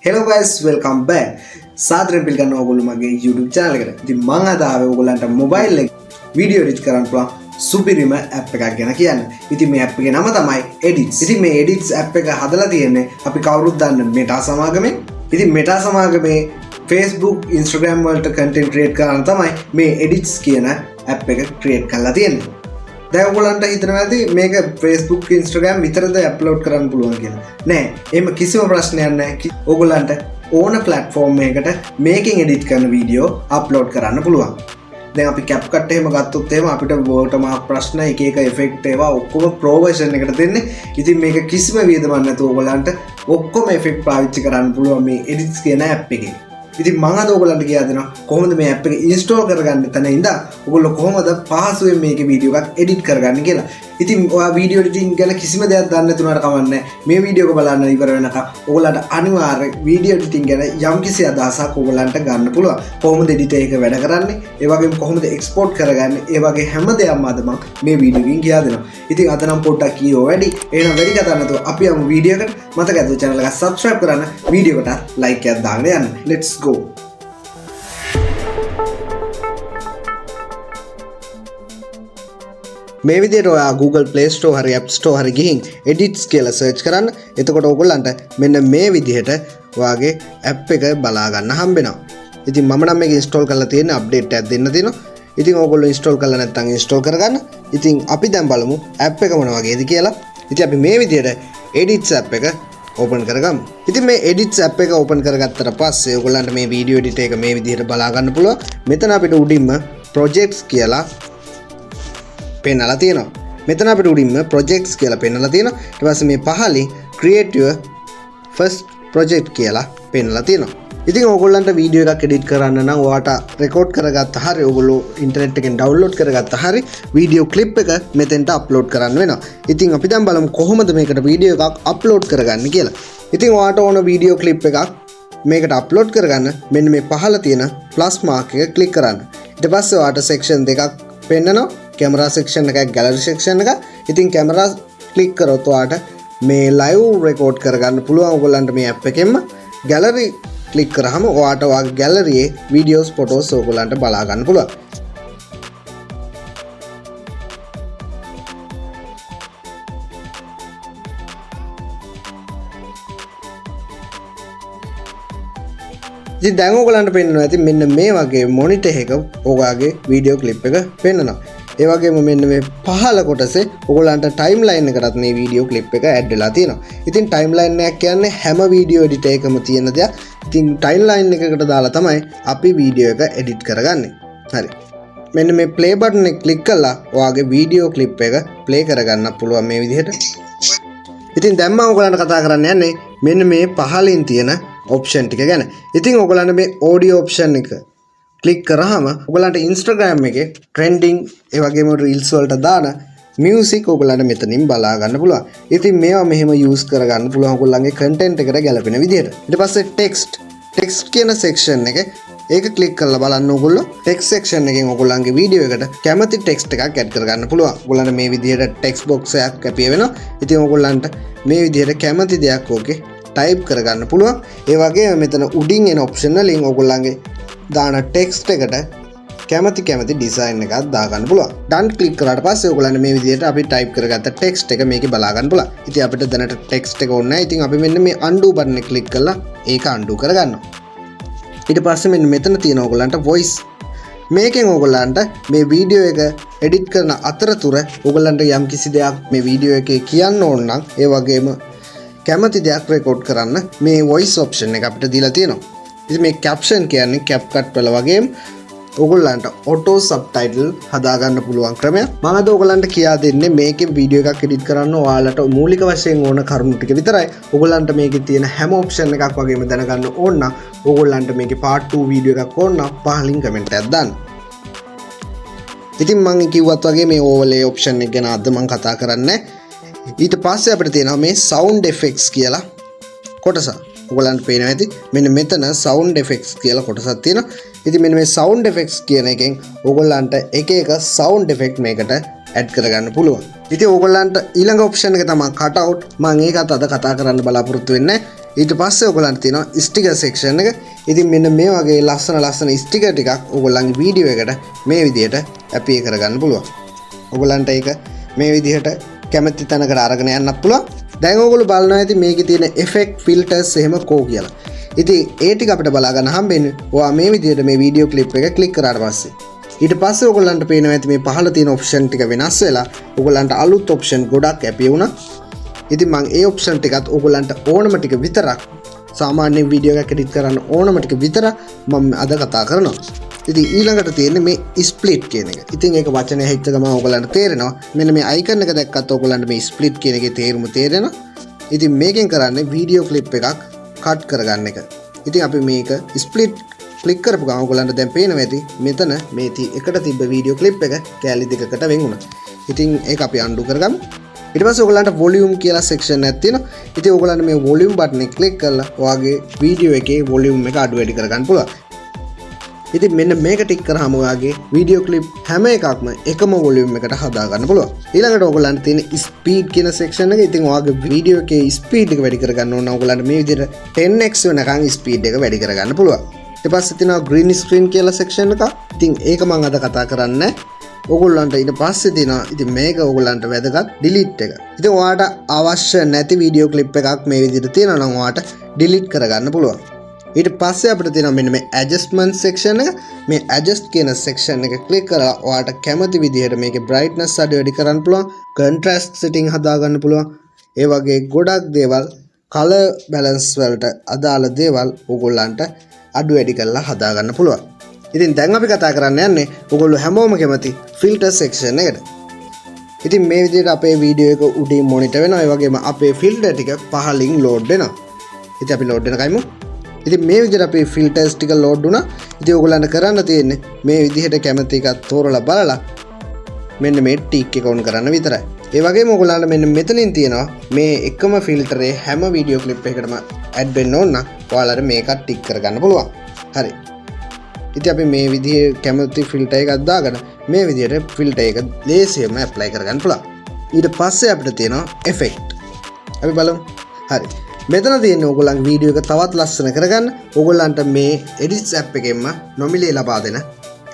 Hello guys, welcome back. සාදරයෙන් පිළිගන්නවා ඔයගොල්ලෝ මගේ YouTube channel එකට. ඉතින් මම අද ආවේ ඔයගොල්ලන්ට mobile එක video edit කරන්න පුළුවන් සුපිරිම app එකක් ගැන කියන්න. ඉතින් මේ app එකේ නම තමයි Edits. ඉතින් මේ Edits app එක හදලා තියෙන්නේ අපි කවුරුත් දන්න Meta සමාගමෙන්. ඉතින් Meta සමාගමේ Facebook, Instagram වලට content create කරන්න තමයි මේ Edits කියන app එක create කරලා තියෙන්නේ. දැන් ඔයගොල්ලන්ට හිතනවා ඇති මේක Facebook Instagram විතරද අප්ලෝඩ් කරන්න පුළුවන් කියලා. නෑ, එහෙම කිසිම ප්‍රශ්නයක් නෑ. ඔයගොල්ලන්ට ඕන platform එකකට මේකෙන් edit කරන වීඩියෝ අප්ලෝඩ් කරන්න පුළුවන්. දැන් අපි CapCut එහෙම ගත්තොත් එහෙම අපිට watermark ප්‍රශ්න එක effect ඒවා ඔක්කොම pro version එකට දෙන්නේ. ඉතින් මේක කිසිම වියදමක් නැතුව ඔයගොල්ලන්ට ඔක්කොම effect පාවිච්චි කරන්න පුළුවන් මේ Edits කියන app එකේ. ඉතින් මම අද ඔයගොල්ලන්ට කියා දෙනවා කොහොමද මේ app එක install කරගන්න තැන ඉඳන් ඔයගොල්ලෝ කොහොමද පහසුවෙන් මේකේ වීඩියෝ එකක් edit කරගන්න කියලා. ඉතින් ඔයා වීඩියෝ එඩිටින් ගැන කිසිම දෙයක් දන්නේ නැතුනට කමන්නේ. මේ වීඩියෝ එක බලන්න ඉවර වෙනකම් ඔයගොල්ලන්ට අනිවාර්යෙන් වීඩියෝ එඩිටින් ගැන යම්කිසි අදහසක් ඔයගොල්ලන්ට ගන්න පුළුවන්. කොහොමද එඩිට් එක වැඩ කරන්නේ? ඒ වගේම කොහොමද එක්ස්පෝර්ට් කරගන්නේ? ඒ වගේ හැම දෙයක්ම අද මම මේ වීඩියෝ එකෙන් කියා දෙනවා. ඉතින් අද නම් පොඩ්ඩක් කීෝ වැඩි. එහෙනම් වැඩි කතා නැතුව අපි යමු වීඩියෝ එකට. මතක ඇතුව channel එක subscribe කරන්න, වීඩියෝ එකට like එකක් දාන්න යන්න. Let's go. මේ විදිහට ඔයා Google Play Store හරි App Store හරි ගිහින් Edits කියලා search කරන්න. එතකොට ඔයගොල්ලන්ට මෙන්න මේ විදිහට ඔයාගේ app එක බලා ගන්න හම්බෙනවා. ඉතින් මම නම් මේක install කරලා තියෙන update එකක් දෙන්න තියෙනවා. ඉතින් ඔයගොල්ලෝ install කරලා නැත්නම් install කරගන්න. ඉතින් අපි දැන් බලමු app එක මොන වගේද කියලා. ඉතින් අපි මේ විදිහට Edits app එක open කරගමු. ඉතින් මේ Edits app එක open කරගත්තට පස්සේ ඔයගොල්ලන්ට මේ video edit එක මේ විදිහට බලා ගන්න පුළුවන්. මෙතන අපිට උඩින්ම projects කියලා පෙන්නලා තියෙනවා. මෙතන අපිට උඩින්ම projects කියලා පෙන්නලා තියෙනවා. ඊට පස්සේ මේ පහලින් create your first project කියලා පෙන්නලා තියෙනවා. ඉතින් ඕගොල්ලන්ට වීඩියෝ එකක් edit කරන්න නම් ඔයාට record කරගත්ත හරිය ඕගොල්ලෝ ඉන්ටර්නෙට් එකෙන් download කරගත්ත හරිය වීඩියෝ clip එක මෙතෙන්ට upload කරන්න වෙනවා. ඉතින් අපි දැන් බලමු කොහොමද මේකට වීඩියෝ එකක් upload කරගන්නේ කියලා. ඉතින් ඔයාට ඕන වීඩියෝ clip එකක් මේකට upload කරගන්න මෙන්න මේ පහළ තියෙන plus mark එක click කරන්න. ඊට පස්සේ ඔයාට section දෙකක් පෙන්නනවා. camera section එකයි gallery section එක. ඉතින් camera click කරොත් ඔයාට මේ live record කරගන්න පුළුවන් ඔයගොල්ලන්ට මේ app එකෙන්ම. gallery click කරාම ඔයාට ඔයාගේ gallery එකේ videos photos ඔයගොල්ලන්ට බලා ගන්න පුළුවන්. ඉතින් දැන් ඔයගොල්ලන්ට පෙන්වනවා ඇති මෙන්න මේ වගේ monitor එක ඔයාගේ video clip එක පෙන්වනවා. ඒ වගේම මෙන්න මේ පහළ කොටසේ ඔයගොල්ලන්ට timeline එකටත් මේ video clip එක add වෙලා තියෙනවා. ඉතින් timeline එක කියන්නේ හැම video editor එකම තියෙන දෙයක්. ඉතින් timeline එකකට දාලා තමයි අපි video එක edit කරගන්නේ. හරි. මෙන්න මේ play button එක click කරලා ඔයාගේ video clip එක play කරගන්න පුළුවන් මේ විදිහට. ඉතින් දැන් මම ඔයගොල්ලන්ට කතා කරන්න යන්නේ මෙන්න මේ පහළින් තියෙන option ටික ගැන. ඉතින් ඔයගොල්ලන්ට මේ audio option එක click කරාම ඔයගොල්ලන්ට Instagram එකේ trending ඒ වගේම reels වලට දාන music ඔයගොල්ලන්ට මෙතනින් බලා ගන්න පුළුවන්. ඉතින් මේවා මෙහෙම use කරගන්න පුළුවන් ඔයගොල්ලන්ගේ content එකට ගැලපෙන විදිහට. ඊට පස්සේ text කියන section එක ඒක click කරලා බලන්න ඕගොල්ලෝ text section එකෙන් ඔයගොල්ලන්ගේ video එකට කැමති text එකක් add කරගන්න පුළුවන්. ඔයගොල්ලන්ට මේ විදිහට text box එකක් අපිය වෙනවා. ඉතින් ඔයගොල්ලන්ට මේ විදිහට කැමති දෙයක් ඕකේ type කරගන්න පුළුවන්. ඒ වගේම මෙතන උඩින් එන option වලින් ඔයගොල්ලන්ගේ දාන text එකට කැමති design එකක් දාගන්න පුළුවන්. done click කරාට පස්සේ ඔයගොල්ලන්ට මේ විදිහට අපි type කරගත්ත text එක මේකේ බලා ගන්න පුළුවන්. ඉතින් අපිට දැනට text එක ඕනේ නැහැ. ඉතින් අපි මෙන්න මේ undo button එක click කරලා ඒක undo කරගන්නවා. ඊට පස්සේ මෙන්න මෙතන තියෙන ඔයගොල්ලන්ට voice මේකෙන් ඔයගොල්ලන්ට මේ වීඩියෝ එක edit කරන අතරතුර ඔයගොල්ලන්ට යම් කිසි දෙයක් මේ වීඩියෝ එකේ කියන්න ඕන නම් ඒ වගේම කැමති දෙයක් record කරන්න මේ voice option එක අපිට දීලා තියෙනවා. ඉතින් මේ caption කියන්නේ CapCut වල වගේම ඔයගොල්ලන්ට auto subtitle හදාගන්න පුළුවන් ක්‍රමයක්. මම අද ඔයගොල්ලන්ට කියා දෙන්නේ මේකේ වීඩියෝ එකක් edit කරන්න ඔයාලට මූලික වශයෙන් ඕන කරුණු ටික විතරයි. ඔයගොල්ලන්ට මේකේ තියෙන හැම option එකක් වගේම දැනගන්න ඕන නම් ඔයගොල්ලන්ට මේකේ part 2 වීඩියෝ එකක් ඕන නම් පහලින් comment එකක් දාන්න. ඉතින් මම කිව්වත් වගේ මේ overlay option එක ගැන අද මම කතා කරන්නේ. ඊට පස්සේ අපිට තියෙනවා මේ sound effects කියලා කොටස. ඔයගොල්ලන්ට පේනවා ඇති මෙන්න මෙතන sound effects කියලා කොටසක් තියෙනවා. ඉතින් මෙන්න මේ sound effects කියන එකෙන් ඔයගොල්ලන්ට එක sound effect මේකට add කරගන්න පුළුවන්. ඉතින් ඔයගොල්ලන්ට ඊළඟ option එක තමයි cut out. මම ඒකත් අද කතා කරන්න බලාපොරොත්තු වෙන්නේ. ඊට පස්සේ ඔයගලන්ට තියෙනවා ස්ටිකර් සෙක්ෂන් එක. ඉතින් මෙන්න මේ වගේ ලස්සන ස්ටිකර් ටිකක් ඔයගලන්ගේ වීඩියෝ එකට මේ විදිහට ඇප්ලයි කරගන්න පුළුවන්. ඔයගලන්ට ඒක මේ විදිහට කැමති තැනකට අරගෙන යන්නත් පුළුවන්. දැන් ඔයගොල්ලෝ බලනවා ඇති මේකේ තියෙන effect filters එහෙම කෝ කියලා. ඉතින් ඒ ටික අපිට බලා ගන්න හම්බෙන්නේ ඔයා මේ විදිහට මේ වීඩියෝ ක්ලිප් එක ක්ලික් කරාට පස්සේ. ඊට පස්සේ ඔයගලන්ට පේනවා ඇති මේ පහළ තියෙන ඔප්ෂන් ටික වෙනස් වෙලා ඔයගලන්ට අලුත් ඔප්ෂන් ගොඩක් ඇපි වුණා. ඉතින් මම ඒ ඔප්ෂන් ටිකත් ඔයගලන්ට ඕනම ටික විතරක් සාමාන්‍ය වීඩියෝ එකක් එඩිට් කරන්න ඕනම ටික විතර මම අද කතා කරනවා. ඉතින් ඊළඟට තියෙන්නේ මේ ස්ප්ලිට් කියන එක. ඉතින් ඒක වචනේ හිට ගම ඔයගලන්ට තේරෙනවා. මෙන්න මේ අයිකන් එක දැක්කත් ඔයගලන්ට මේ ස්ප්ලිට් කියන එකේ තේරුම තේරෙනවා. ඉතින් මේකෙන් කරන්නේ වීඩියෝ ක්ලිප් එකක් කට් කරගන්න එක. ඉතින් අපි මේක ස්ප්ලිට් ක්ලික් කරපු ගමන් ඔයගලන්ට දැන් පේනවා ඇති මෙතන මේ එකට තිබ්බ වීඩියෝ ක්ලිප් එක කැලි දෙකකට වෙන් වුණා. ඉතින් ඒක අපි අන්ඩු කරගමු. ඊට පස්සේ ඔයගලන්ට වොලියුම් කියලා සෙක්ෂන් එකක් තියෙනවා. ඉතින් ඔයගලන්ට මේ වොලියුම් බටන් එක ක්ලික් කරලා ඔයාගේ වීඩියෝ එකේ වොලියුම් එක අඩු වැඩි කරගන්න පුළුවන්. ඉතින් මෙන්න මේක ටික් කරාම ඔයාගේ වීඩියෝ ක්ලිප් හැම එකක්ම එකම වොලියුම් එකට හදා ගන්න පුළුවන්. ඊළඟට ඔයගලන්ට තියෙන ස්පීඩ් කියන සෙක්ෂන් එක. ඉතින් ඔයාගේ වීඩියෝ එකේ ස්පීඩ් එක වැඩි කරගන්න ඕන ඔයගලන්ට මේ විදිහට 10x වෙනකන් ස්පීඩ් එක වැඩි කරගන්න පුළුවන්. ඊට පස්සේ තියෙනවා green screen කියලා සෙක්ෂන් එක. ඉතින් ඒක මම අද කතා කරන්නේ. ඔයගොල්ලන්ට ඊට පස්සේ තියෙනවා ඉතින් මේක ඔයගොල්ලන්ට වැදගත් delete එක. ඉතින් ඔයාට අවශ්‍ය නැති වීඩියෝ ක්ලිප් එකක් මේ විදිහට තියෙනවා නම් ඔයාට delete කරගන්න පුළුවන්. ඊට පස්සේ අපිට තියෙනවා මෙන්න මේ adjustment section එක. මේ adjust කියන section එක click කරලා ඔයාට කැමති විදිහට මේකේ brightness අඩු වැඩි කරන්න පුළුවන්, contrast setting හදා ගන්න පුළුවන්. ඒ වගේ ගොඩක් දේවල් color balance වලට අදාළ දේවල් ඔයගොල්ලන්ට අඩු වැඩි කරලා හදා ගන්න පුළුවන්. ඉතින් දැන් අපි කතා කරන්න යන්නේ ඔයගොල්ලෝ හැමෝම කැමති filter section එකට. ඉතින් මේ විදිහට අපේ වීඩියෝ එක උඩින් මොනිටර් වෙනවා. ඒ වගේම අපේ filter ටික පහලින් load වෙනවා. ඉතින් අපි load වෙන කයිමු. ඉතින් මේ විදිහට අපේ filters ටික load වුණා. ඉතින් ඔයගොල්ලන්ට කරන්න තියෙන්නේ මේ විදිහට කැමති එකක් තෝරලා බලලා මෙන්න මේ ටික් එක on කරන්න විතරයි. ඒ වගේම ඔයගොල්ලන්ට මෙන්න මෙතනින් තියෙනවා මේ එකම filter එකේ හැම වීඩියෝ ක්ලිප් එකකටම add වෙන්න ඕන නම් ඔයාලට මේකත් ටික් කරගන්න පුළුවන්. හරි. ඉතින් අපි මේ විදිහේ කැමති ෆිල්ටර් එකක් දාගෙන මේ විදිහට ෆිල්ටර් එක ලේසියෙන්ම ඇප්ලයි කරගන්න පුළුවන්. ඊට පස්සේ අපිට තියෙනවා effect. අපි බලමු. හරි. මෙතන තියෙන්නේ ඔයගොල්ලන්ගේ වීඩියෝ එක තවත් ලස්සන කරගන්න ඔයගොල්ලන්ට මේ edits app එකෙන්ම නොමිලේ ලබා දෙන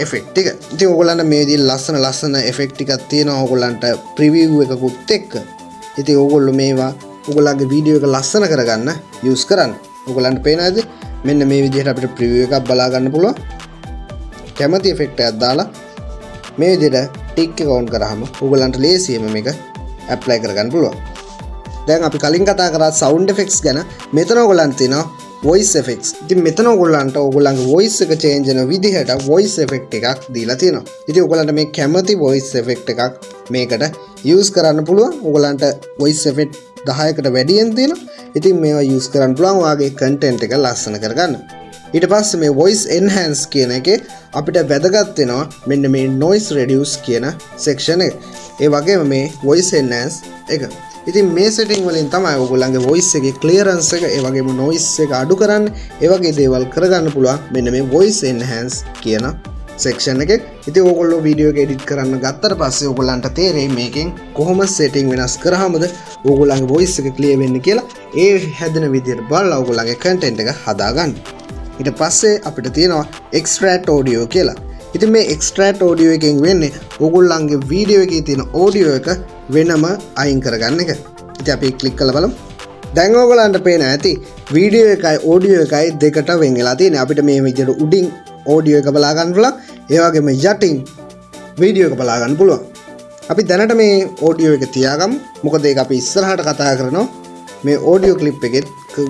effect එක. ඉතින් ඔයගොල්ලන්ට මේ විදිහේ ලස්සන effect ටිකක් තියෙනවා ඔයගොල්ලන්ට preview එකකුත් එක්ක. ඉතින් ඔයගොල්ලෝ මේවා ඔයගොල්ලන්ගේ වීඩියෝ එක ලස්සන කරගන්න use කරන්න. ඔයගොල්ලන්ට පේනවාද? මෙන්න මේ විදිහට අපිට preview එකක් බලා ගන්න පුළුවන්. කැමති effect එකක් දාලා මේ විදිහට ටික් එක on කරාම ඔයගලන්ට ලේසියෙම මේක apply කරගන්න පුළුවන්. දැන් අපි කලින් කතා කරා sound effects ගැන. මෙතන ඔයගලන්ට තියෙනවා voice effects. ඉතින් මෙතන ඔයගලන්ට ඔයගලන්ගේ voice එක change වෙන විදිහට voice effect එකක් දීලා තියෙනවා. ඉතින් ඔයගලන්ට මේ කැමති voice effect එකක් මේකට use කරන්න පුළුවන්. ඔයගලන්ට voice effect 10කට වැඩියෙන් තියෙනවා. ඉතින් මේවා use කරන්න පුළුවන් ඔයාගේ content එක ලස්සන කරගන්න. ඊට පස්සේ මේ voice enhance කියන එකේ අපිට වැදගත් වෙනවා මෙන්න මේ noise reduce කියන section එක. ඒ වගේම මේ voice enhance එක. ඉතින් මේ setting වලින් තමයි ඔයගොල්ලන්ගේ voice එකේ clearance එක ඒ වගේම noise එක අඩු කරන්න ඒ වගේ දේවල් කරගන්න පුළුවන් මෙන්න මේ voice enhance කියන section එකේ. ඉතින් ඔයගොල්ලෝ වීඩියෝ එක edit කරන්න ගත්තට පස්සේ ඔයගොල්ලන්ට තේරෙයි මේකෙන් කොහොම setting වෙනස් කරාමද ඔයගොල්ලන්ගේ voice එක clear වෙන්නේ කියලා. ඒ හැදෙන විදිහට බලලා ඔයගොල්ලන්ගේ content එක හදාගන්න. ඊට පස්සේ අපිට තියෙනවා extract audio කියලා. ඉතින් මේ extract audio එකෙන් වෙන්නේ ඔයගොල්ලන්ගේ වීඩියෝ එකේ තියෙන audio එක වෙනම අයින් කරගන්න එක. ඉතින් අපි ක්ලික් කරලා බලමු. දැන් ඔයගොල්ලන්ට පේන ඇති වීඩියෝ එකයි audio එකයි දෙකට වෙන් වෙලා තියෙන්නේ. අපිට මේ විදිහට උඩින් audio එක බලා ගන්න පුළුවන්. ඒ වගේම යටින් වීඩියෝ එක බලා ගන්න පුළුවන්. අපි දැනට මේ audio එක තියාගමු. මොකද ඒක අපි ඉස්සරහට කතා කරනවා මේ audio clip එකේ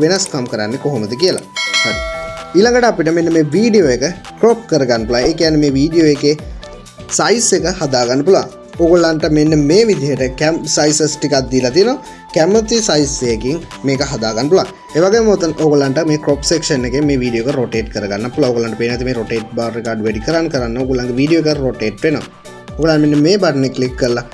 වෙනස්කම් කරන්නේ කොහොමද කියලා. හරි. ඊළඟට අපිට මෙන්න මේ වීඩියෝ එක crop කරගන්න පුළුවන්. ඒ කියන්නේ මේ වීඩියෝ එකේ size එක හදා ගන්න පුළුවන්. ඕගොල්ලන්ට මෙන්න මේ විදිහට cam sizes ටිකක් දීලා තියෙනවා. කැමති size එකකින් මේක හදා ගන්න පුළුවන්. ඒ වගේම උතන ඕගොල්ලන්ට මේ crop section එකේ මේ වීඩියෝ එක rotate කරගන්න පුළුවන්. ඕගොල්ලන්ට පේන ඇති මේ rotate bar එක අඩු වැඩි කරන්න ඕගොල්ලන්ගේ වීඩියෝ එක rotate වෙනවා. ඕගොල්ලන් මෙන්න මේ button එක click කරලා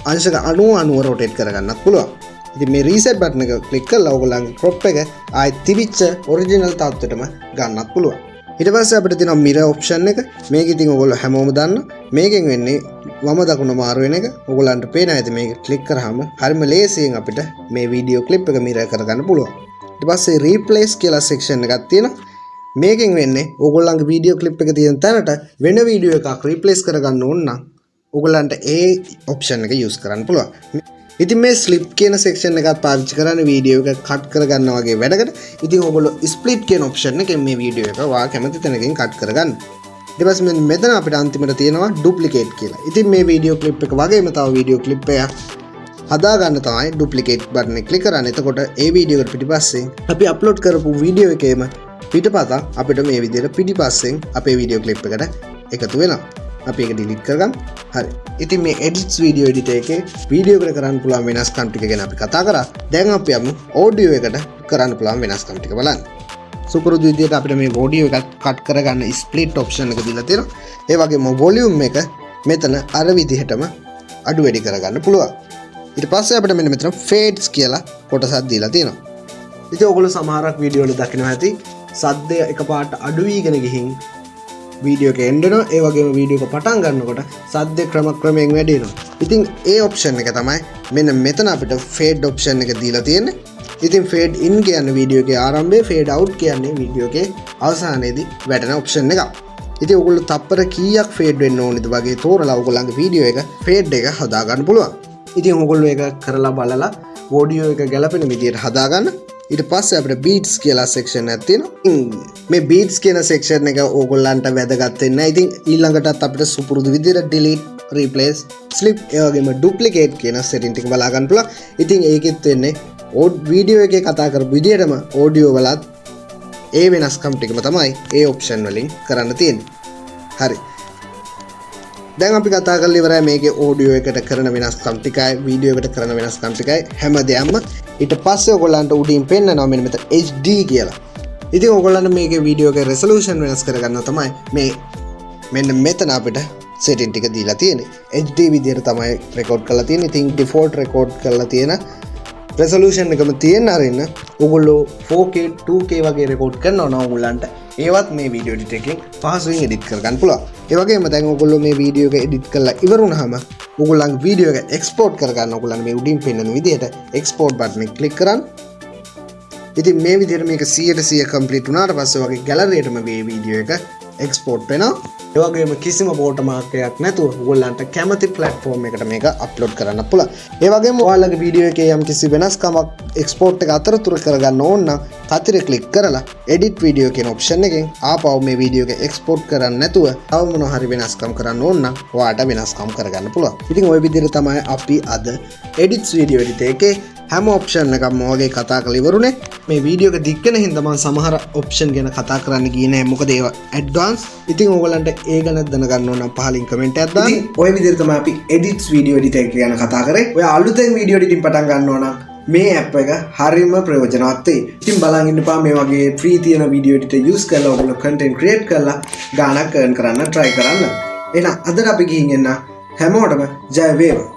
අංශක 90 rotate කරගන්නත් පුළුවන්. ඉතින් මේ reset button එක click කරලා ඔයගොල්ලන්ගේ crop එක ආයෙත් තිබිච්ච original තත්ත්වෙටම ගන්නත් පුළුවන්. ඊට පස්සේ අපිට තියෙනවා mirror option එක. මේක ඉතින් ඔයගොල්ලෝ හැමෝම දන්නවා. මේකෙන් වෙන්නේ වම දකුණ මාරු වෙන එක. ඔයගොල්ලන්ට පේනවා ඇති මේක click කරාම හරිම ලේසියෙන් අපිට මේ video clip එක mirror කරගන්න පුළුවන්. ඊට පස්සේ රීප්ලේස් කියලා සෙක්ෂන් එකක් තියෙනවා. මේකෙන් වෙන්නේ ඕගොල්ලන්ගේ වීඩියෝ ක්ලිප් එක තියෙන තැනට වෙන වීඩියෝ එකක් රීප්ලේස් කරගන්න ඕන නම් ඕගොල්ලන්ට ඒ ඔප්ෂන් එක යූස් කරන්න පුළුවන්. ඉතින් මේ ස්ලිප් කියන සෙක්ෂන් එකත් පාවිච්චි කරන්නේ වීඩියෝ එක කට් කරගන්න වගේ වැඩකට. ඉතින් ඕගොල්ලෝ ස්ප්ලිට් කියන ඔප්ෂන් එකෙන් මේ වීඩියෝ එක වා කැමති තැනකින් කට් කරගන්න. ඊට පස්සේ මෙතන අපිට අන්තිමට තියෙනවා ඩුප්ලිකේට් කියලා. ඉතින් මේ වීඩියෝ ක්ලිප් එක වගේම තව වීඩියෝ ක්ලිප් එකක් හදා ගන්න තමයි ඩුප්ලිකේට් බටන් එක ක්ලික් කරන්න. එතකොට ඒ වීඩියෝ එකට පිටිපස්සෙන් අපි අප්ලෝඩ් කරපු වීඩියෝ එකේම පිටපත අපිට මේ විදිහට පිටිපස්සෙන් අපේ වීඩියෝ ක්ලිප් එකට එකතු වෙනවා. අපි ඒක ඩිලීට් කරගමු. හරි. ඉතින් මේ එඩිට්ස් වීඩියෝ එඩිටර් එකේ වීඩියෝ එකට කරන්න පුළුවන් වෙනස්කම් ටික ගැන අපි කතා කරා. දැන් අපි යමු ඔඩියෝ එකට කරන්න පුළුවන් වෙනස්කම් ටික බලන්න. සුපුරුදු විදිහට අපිට මේ ඔඩියෝ එකත් කට් කරගන්න ස්ප්ලිට් ඔප්ෂන් එක දීලා තියෙනවා. ඒ වගේම වොලියුම් එක මෙතන අර විදිහටම අඩු වැඩි කරගන්න පුළුවන්. ඊට පස්සේ අපිට මෙන්න මෙතන ෆේඩ්ස් කියලා කොටසක් දීලා තියෙනවා. ඉතින් ඔයගොල්ලෝ සමහරක් වීඩියෝ වල දකිනවා ඇති සද්දය එකපාරට අඩු වීගෙන ගිහින් වීඩියෝ එක එන්ඩ් වෙනවා. ඒ වගේම වීඩියෝ එක පටන් ගන්නකොට සද්දය ක්‍රමයෙන් වැඩි වෙනවා. ඉතින් ඒ ඔප්ෂන් එක තමයි මෙන්න මෙතන අපිට ෆේඩ් ඔප්ෂන් එක දීලා තියෙන්නේ. ඉතින් ෆේඩ් ඉන් කියන්නේ වීඩියෝ එකේ ආරම්භය, ෆේඩ් අවුට් කියන්නේ වීඩියෝ එකේ අවසානයේදී වැටෙන ඔප්ෂන් එකක්. ඉතින් ඔයගොල්ලෝ තප්පර කීයක් ෆේඩ් වෙන්න ඕනේද වගේ තෝරලා ඔයගොල්ලන්ගේ වීඩියෝ එක ෆේඩ් එක හදා ගන්න පුළුවන්. ඉතින් ඔයගොල්ලෝ ඒක කරලා බලලා ඔඩියෝ එක ගැලපෙන විදිහට හදා ගන්න. ඊට පස්සේ අපිට බීට්ස් කියලා සෙක්ෂන් එකක් තියෙනවා. මේ බීට්ස් කියන සෙක්ෂන් එක ඕගොල්ලන්ට වැදගත් වෙන්නේ නැහැ. ඉතින් ඊළඟටත් අපිට සුපුරුදු විදිහට delete, replace, slip ඒ වගේම duplicate කියන setting ටික බලා ගන්න පුළුවන්. ඉතින් ඒකෙත් වෙන්නේ වීඩියෝ එකේ කතා කරපු විදිහටම ඔඩියෝ වලත් ඒ වෙනස්කම් ටිකම තමයි ඒ ඔප්ෂන් වලින් කරන්න තියෙන්නේ. හරි. දැන් අපි කතා කරලා ඉවරයි මේකේ ඔඩියෝ එකට කරන වෙනස්කම් ටිකයි වීඩියෝ එකට කරන වෙනස්කම් ටිකයි හැමදේම. ඊට පස්සේ ඔයගොල්ලන්ට උඩින් පෙන්නනවා මෙන්න මෙතන HD කියලා. ඉතින් ඔයගොල්ලන්ට මේකේ වීඩියෝ එකේ රෙසලූෂන් වෙනස් කරගන්න තමයි මේ මෙන්න මෙතන අපිට setting ටික දීලා තියෙන්නේ. HD විදියට තමයි රෙකෝඩ් කරලා තියෙන්නේ. ඉතින් default රෙකෝඩ් කරලා තියෙන resolution එකම තියෙන අරින්න ඔයගොල්ලෝ 4K 2K වගේ රෙකෝඩ් කරනවා නම් ඔයගොල්ලන්ට ඒවත් මේ වීඩියෝ එඩිටර් එකෙන් පහසුවෙන් එඩිට් කරගන්න පුළුවන්. ඒ වගේම දැන් ඔයගොල්ලෝ මේ වීඩියෝ එක එඩිට් කරලා ඉවර වුණාම ඔයගොල්ලන්ගේ වීඩියෝ එක එක්ස්පෝර්ට් කරගන්න ඔයගොල්ලන් මේ උඩින් පෙන්නන විදිහට එක්ස්පෝර්ට් බටන් එක ක්ලික් කරන්න. ඉතින් මේ විදිහට මේක 100% කම්ප්ලීට් වුණාට පස්සේ වගේ ගැලරියටම මේ වීඩියෝ එක එක්ස්පෝර්ට් වෙනවා. ඒ වගේම කිසිම වෝටර්මාර්ක් එකක් නැතුව ඔයගොල්ලන්ට කැමති ප්ලැට්ෆෝම් එකට මේක අප්ලෝඩ් කරන්න පුළුවන්. ඒ වගේම ඔයාලගේ වීඩියෝ එකේ යම් කිසි වෙනස්කමක් එක්ස්පෝර්ට් එක අතරතුර කරගන්න ඕන නම් පතිර ක්ලික් කරලා edit video කියන ඔප්ෂන් එකෙන් ආපහු මේ වීඩියෝ එක එක්ස්පෝර්ට් කරන්න නැතුව තව මොනවා හරි වෙනස්කම් කරන්න ඕන නම් ඔයාලට වෙනස්කම් කරගන්න පුළුවන්. ඉතින් ওই විදිහට තමයි අපි අද edits video edit එකේ හැම ඔප්ෂන් එකක්ම වගේ කතා කරලා ඉවරුනේ. මේ වීඩියෝ එක දික් වෙන හින්දා මම සමහර ඔප්ෂන් ගැන කතා කරන්න ගියේ නැහැ. මොකද ඒවා ඇඩ්වාන්ස්. ඉතින් ඕගොල්ලන්ට ඒ ගැන දැනගන්න ඕන නම් පහලින් කමෙන්ට් එකක් දාන්න. ඉතින් ওই විදිහට තමයි අපි edits video edit එක ගැන කතා කරේ. ඔය අලුතෙන් වීඩියෝ එඩිටින් පටන් ගන්නවා නම් මේ ඇප් එක හරිම ප්‍රයෝජනවත් වෙයි. ඉතින් බලන් ඉන්නපා මේ වගේ ෆ්‍රී තියෙන වීඩියෝ එඩිටර් යූස් කරලා ඔයගොල්ලෝ කන්ටෙන්ට් ක්‍රියේට් කරලා ගාණක් earn කරන්න try කරන්න. එහෙනම් අද අපි ගිහින් එන්න හැමෝටම ජය වේවා.